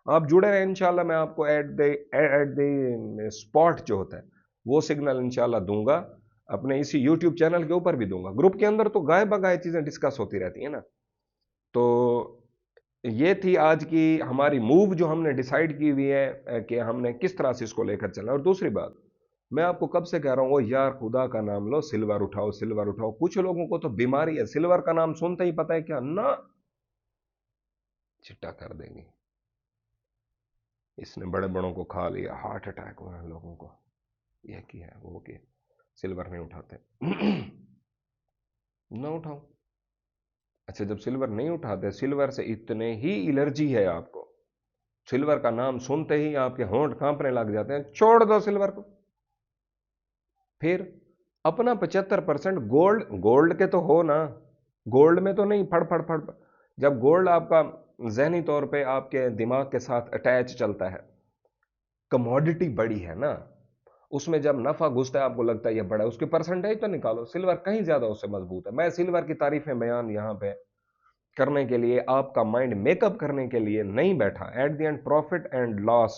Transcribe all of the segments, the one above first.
آپ جڑے رہیں انشاءاللہ، میں آپ کو ایٹ دی اسپاٹ جو ہوتا ہے وہ سگنل انشاءاللہ دوں گا، اپنے اسی یوٹیوب چینل کے اوپر بھی دوں گا. گروپ کے اندر تو گائے بگائے چیزیں ڈسکس ہوتی رہتی ہیں نا. تو یہ تھی آج کی ہماری موو جو ہم نے ڈیسائیڈ کی ہوئی ہے کہ ہم نے کس طرح سے اس کو لے کر چلنا. اور دوسری بات، میں آپ کو کب سے کہہ رہا ہوں، وہ یار خدا کا نام لو، سلور اٹھاؤ سلور اٹھاؤ. کچھ لوگوں کو تو بیماری ہے، سلور کا نام سنتے ہی پتہ ہے کیا نہ چٹا کر دیں گے. اس نے بڑے بڑوں کو کھا لیا، ہارٹ اٹیک ہوا ہے لوگوں کو، یہ کیا ہے وہ کیا. سلور نہیں اٹھاتے نہ اٹھاؤ. اچھا جب سلور نہیں اٹھاتے، سلور سے اتنے ہی الرجی ہے آپ کو، سلور کا نام سنتے ہی آپ کے ہونٹ کانپنے لگ جاتے ہیں، چھوڑ دو سلور کو. پھر اپنا 75% گولڈ کے تو ہو نا، گولڈ میں تو نہیں پھڑ پھڑ پھڑ. جب گولڈ آپ کا ذہنی طور پہ آپ کے دماغ کے ساتھ اٹیچ چلتا ہے، کموڈٹی بڑی ہے نا، اس میں جب نفع گھستا ہے آپ کو لگتا ہے یہ بڑا ہے، اس کی پرسنٹیج تو نکالو. سلور کہیں زیادہ اس سے مضبوط ہے. میں سلور کی تعریفیں بیان یہاں پہ کرنے کے لیے، آپ کا مائنڈ میک اپ کرنے کے لیے نہیں بیٹھا. At the end profit and loss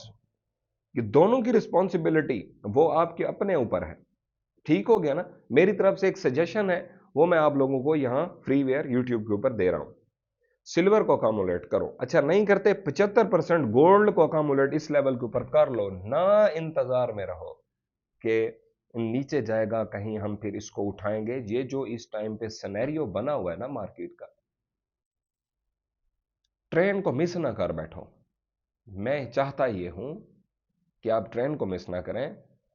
یہ دونوں کی رسپانسبلٹی وہ آپ کے اپنے اوپر ہے. ٹھیک ہو گیا نا. میری طرف سے ایک سجیشن ہے، وہ میں آپ لوگوں کو یہاں فری ویئر یوٹیوب کے اوپر دے رہا ہوں. سلور کو اکامولیٹ کرو. اچھا نہیں کرتے، 75% گولڈ کو اکامولیٹ اس لیول کے اوپر کر لو. نہ انتظار میں رہو کہ نیچے جائے گا کہیں ہم پھر اس کو اٹھائیں گے. یہ جو اس ٹائم پہ سینیریو بنا ہوا ہے نا مارکیٹ کا، ٹرین کو مس نہ کر بیٹھو. میں چاہتا یہ ہوں کہ آپ ٹرین کو مس نہ کریں.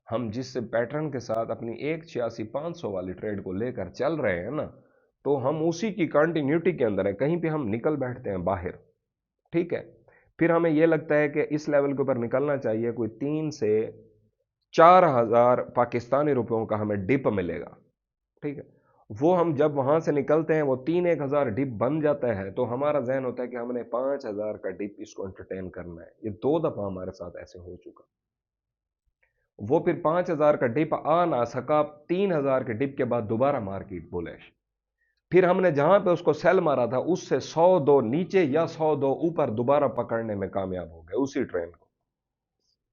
ہم جس پیٹرن کے ساتھ اپنی 186,500 والی ٹریڈ کو لے کر چل رہے ہیں نا، تو ہم اسی کی کنٹینیوٹی کے اندر ہیں. کہیں پہ ہم نکل بیٹھتے ہیں باہر، ٹھیک ہے، پھر ہمیں یہ لگتا ہے کہ اس لیول کے اوپر نکلنا چاہیے، کوئی 3 سے 4,000 پاکستانی روپیوں کا ہمیں ڈپ ملے گا. ٹھیک ہے، وہ ہم جب وہاں سے نکلتے ہیں وہ 3-1,000 ڈپ بن جاتا ہے، تو ہمارا ذہن ہوتا ہے کہ ہم نے 5,000 کا ڈپ اس کو انٹرٹین کرنا ہے. یہ 2 دفعہ ہمارے ساتھ ایسے ہو چکا. وہ پھر 5,000 کا ڈپ آ نہ سکا، 3,000 کے ڈپ کے بعد دوبارہ مارکیٹ بولش. پھر ہم نے جہاں پہ اس کو سیل مارا تھا اس سے 100-2 نیچے یا 100-2 اوپر دوبارہ پکڑنے میں کامیاب ہو گئے اسی ٹرین کو.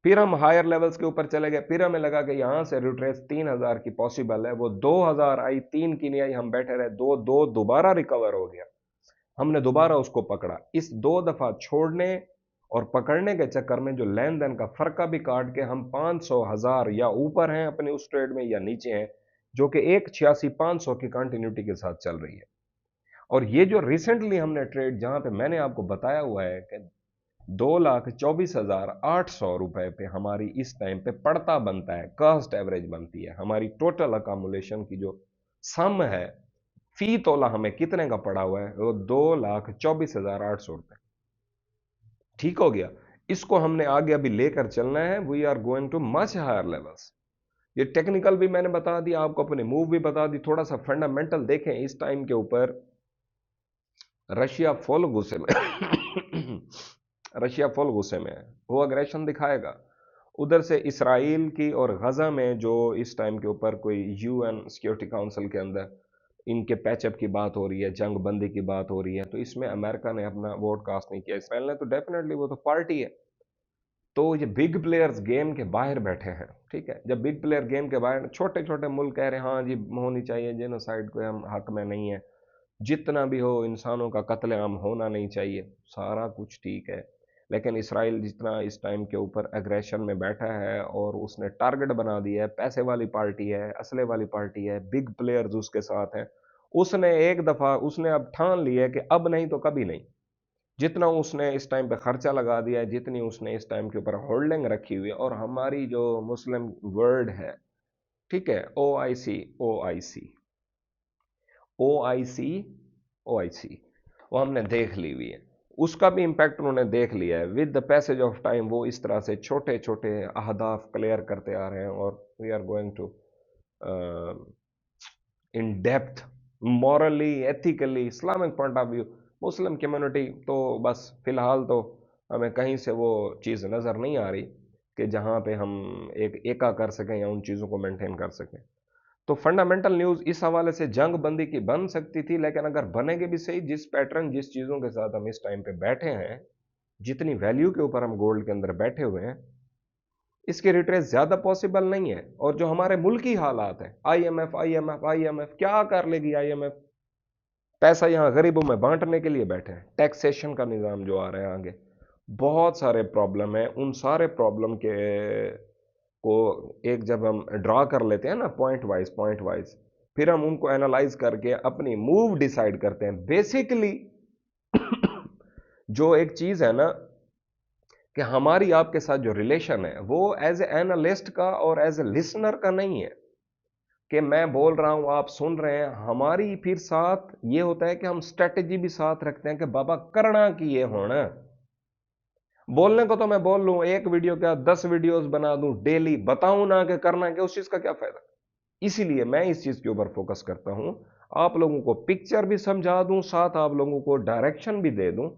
پھر ہم ہائر لیولز کے اوپر چلے گئے. پھر ہمیں لگا کہ یہاں سے ریٹریس 3,000 کی پاسبل ہے. وہ 2,000 آئی، 3 کی نہیں آئی، ہم بیٹھے رہے. 2 دوبارہ ریکور ہو گیا. ہم نے دوبارہ اس کو پکڑا. اس 2 دفعہ چھوڑنے اور پکڑنے کے چکر میں جو لین دین کا فرقہ بھی کاٹ کے ہم 500,000 یا اوپر ہیں اپنے اس ٹریڈ میں یا نیچے ہیں، جو کہ 186,500 کی کنٹینیوٹی کے ساتھ چل رہی ہے. اور یہ جو ریسنٹلی ہم نے ٹریڈ جہاں پہ میں نے آپ کو بتایا ہوا ہے کہ 2,24,800 روپے پہ ہماری اس ٹائم پہ پڑتا بنتا ہے، کاسٹ ایوریج بنتی ہے. ہماری ٹوٹل اکامولیشن کی جو سم ہے فی تولہ ہمیں کتنے کا پڑا ہوا ہے، وہ 2,24,800 روپے. ٹھیک ہو گیا. اس کو ہم نے آگے ابھی لے کر چلنا ہے. We are going to much higher levels. یہ ٹیکنیکل بھی میں نے بتا دی آپ کو، اپنے موو بھی بتا دی. تھوڑا سا فنڈامنٹل دیکھیں اس ٹائم کے اوپر. رشیا فل غصے میں رشیا فل غصے میں ہے، وہ اگریشن دکھائے گا. ادھر سے اسرائیل کی اور غزہ میں جو اس ٹائم کے اوپر کوئی یو این سیکیورٹی کاؤنسل کے اندر ان کے پیچ اپ کی بات ہو رہی ہے، جنگ بندی کی بات ہو رہی ہے، تو اس میں امریکہ نے اپنا ووٹ کاسٹ نہیں کیا. اسرائیل نے تو ڈیفینیٹلی، وہ تو پارٹی ہے. تو یہ بگ پلیئرز گیم کے باہر بیٹھے ہیں. ٹھیک ہے، جب بگ پلیئر گیم کے باہر، چھوٹے چھوٹے ملک کہہ رہے ہیں ہاں جی ہونی چاہیے جینوسائیڈ کو ہم حق میں نہیں ہے، جتنا بھی ہو انسانوں کا قتل عام ہونا نہیں چاہیے، سارا کچھ ٹھیک ہے. لیکن اسرائیل جتنا اس ٹائم کے اوپر اگریشن میں بیٹھا ہے اور اس نے ٹارگٹ بنا دیا ہے، پیسے والی پارٹی ہے، اسلحے والی پارٹی ہے، بگ پلیئرز اس کے ساتھ ہیں. اس نے ایک دفعہ اس نے اب ٹھان لی ہے کہ اب نہیں تو کبھی نہیں. جتنا اس نے اس ٹائم پہ خرچہ لگا دیا ہے، جتنی اس نے اس ٹائم کے اوپر ہولڈنگ رکھی ہوئی ہے، اور ہماری جو مسلم ورلڈ ہے، ٹھیک ہے، او آئی سی وہ ہم نے دیکھ لی ہوئی ہے. اس کا بھی امپیکٹ انہوں نے دیکھ لیا ہے. With the passage of time وہ اس طرح سے چھوٹے چھوٹے اہداف کلیئر کرتے آ رہے ہیں. اور we are going to in depth, morally, ethically, Islamic point of view. مسلم کمیونٹی تو بس فی الحال تو ہمیں کہیں سے وہ چیز نظر نہیں آ رہی کہ جہاں پہ ہم ایک ایکا کر سکیں یا ان چیزوں کو مینٹین کر سکیں. تو فنڈامنٹل نیوز اس حوالے سے جنگ بندی کی بن سکتی تھی، لیکن اگر بنے گے بھی صحیح، جس پیٹرن جس چیزوں کے ساتھ ہم اس ٹائم پہ بیٹھے ہیں جتنی ویلیو کے اوپر ہم گولڈ کے اندر بیٹھے ہوئے ہیں اس کی ریٹریس زیادہ پاسبل نہیں ہے. اور جو ہمارے ملکی حالات ہیں, I M F I M F I M F کیا کر لے گی آئی ایم ایف؟ پیسہ یہاں غریبوں میں بانٹنے کے لیے بیٹھے ہیں. ٹیکسیشن کا نظام جو آ رہا ہے آگے, بہت سارے پرابلم ہیں. ان سارے پرابلم کے کو ایک جب ہم ڈرا کر لیتے ہیں نا پوائنٹ وائز, پھر ہم ان کو اینالائز کر کے اپنی موو ڈیسائیڈ کرتے ہیں. بیسیکلی جو ایک چیز ہے نا کہ ہماری آپ کے ساتھ جو ریلیشن ہے وہ ایز اے اینالسٹ کا اور ایز اے لسنر کا نہیں ہے کہ میں بول رہا ہوں آپ سن رہے ہیں. ہماری پھر ساتھ یہ ہوتا ہے کہ ہم اسٹریٹجی بھی ساتھ رکھتے ہیں کہ بابا کرنا کی یہ ہونا. بولنے کو تو میں بول لوں, ایک ویڈیو کیا 10 ویڈیوز بنا دوں ڈیلی, بتاؤں نہ کہ کرنا کہ اس چیز کا کیا فائدہ. اسی لیے میں اس چیز کے اوپر فوکس کرتا ہوں, آپ لوگوں کو پکچر بھی سمجھا دوں, ساتھ آپ لوگوں کو ڈائریکشن بھی دے دوں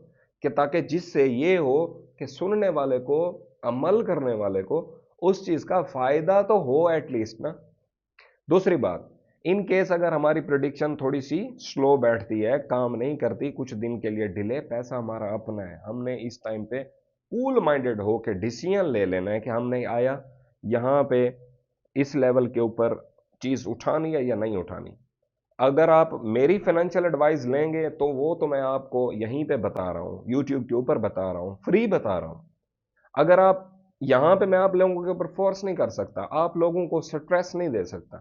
کہ تاکہ جس سے یہ ہو کہ سننے والے کو, عمل کرنے والے کو اس چیز کا فائدہ تو ہو ایٹ لیسٹ نا. دوسری بات, ان کیس اگر ہماری پریڈکشن تھوڑی سی سلو بیٹھتی ہے, کام نہیں کرتی, کچھ دن کے لیے ڈیلے, پیسہ ہمارا اپنا ہے, ہم نے اس ٹائم پہ کول مائنڈڈ ہو کے ڈیسیژن لے لینا ہے کہ ہم نے آیا یہاں پہ اس لیول کے اوپر چیز اٹھانی ہے یا نہیں اٹھانی. اگر آپ میری فائنینشیل ایڈوائز لیں گے تو وہ تو میں آپ کو یہیں پہ بتا رہا ہوں, یوٹیوب کے اوپر بتا رہا ہوں, فری بتا رہا ہوں. اگر آپ یہاں پہ, میں آپ لوگوں کے اوپر فورس نہیں کر سکتا, آپ لوگوں کو سٹریس نہیں دے سکتا,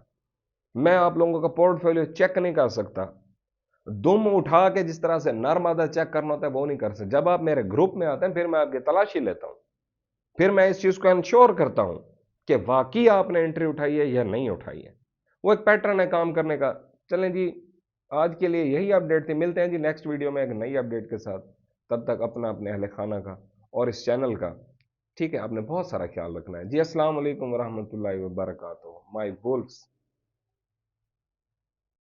میں آپ لوگوں کا پورٹ فولیو چیک نہیں کر سکتا, دم اٹھا کے جس طرح سے نر مادہ چیک کرنا ہوتا ہے وہ نہیں کر سکتا. جب آپ میرے گروپ میں آتے ہیں پھر میں آپ کی تلاشی لیتا ہوں, پھر میں اس چیز کو انشور کرتا ہوں کہ واقعی آپ نے انٹری اٹھائی ہے یا نہیں اٹھائی ہے. وہ ایک پیٹرن ہے کام کرنے کا. چلیں جی, آج کے لیے یہی اپڈیٹ تھی, ملتے ہیں جی نیکسٹ ویڈیو میں ایک نئی اپڈیٹ کے ساتھ. تب تک اپنا اپنے اہل خانہ کا اور اس چینل کا, ٹھیک ہے, آپ نے بہت سارا خیال رکھنا ہے جی. السلام علیکم ورحمۃ اللہ وبرکاتہ. مائی وولفز.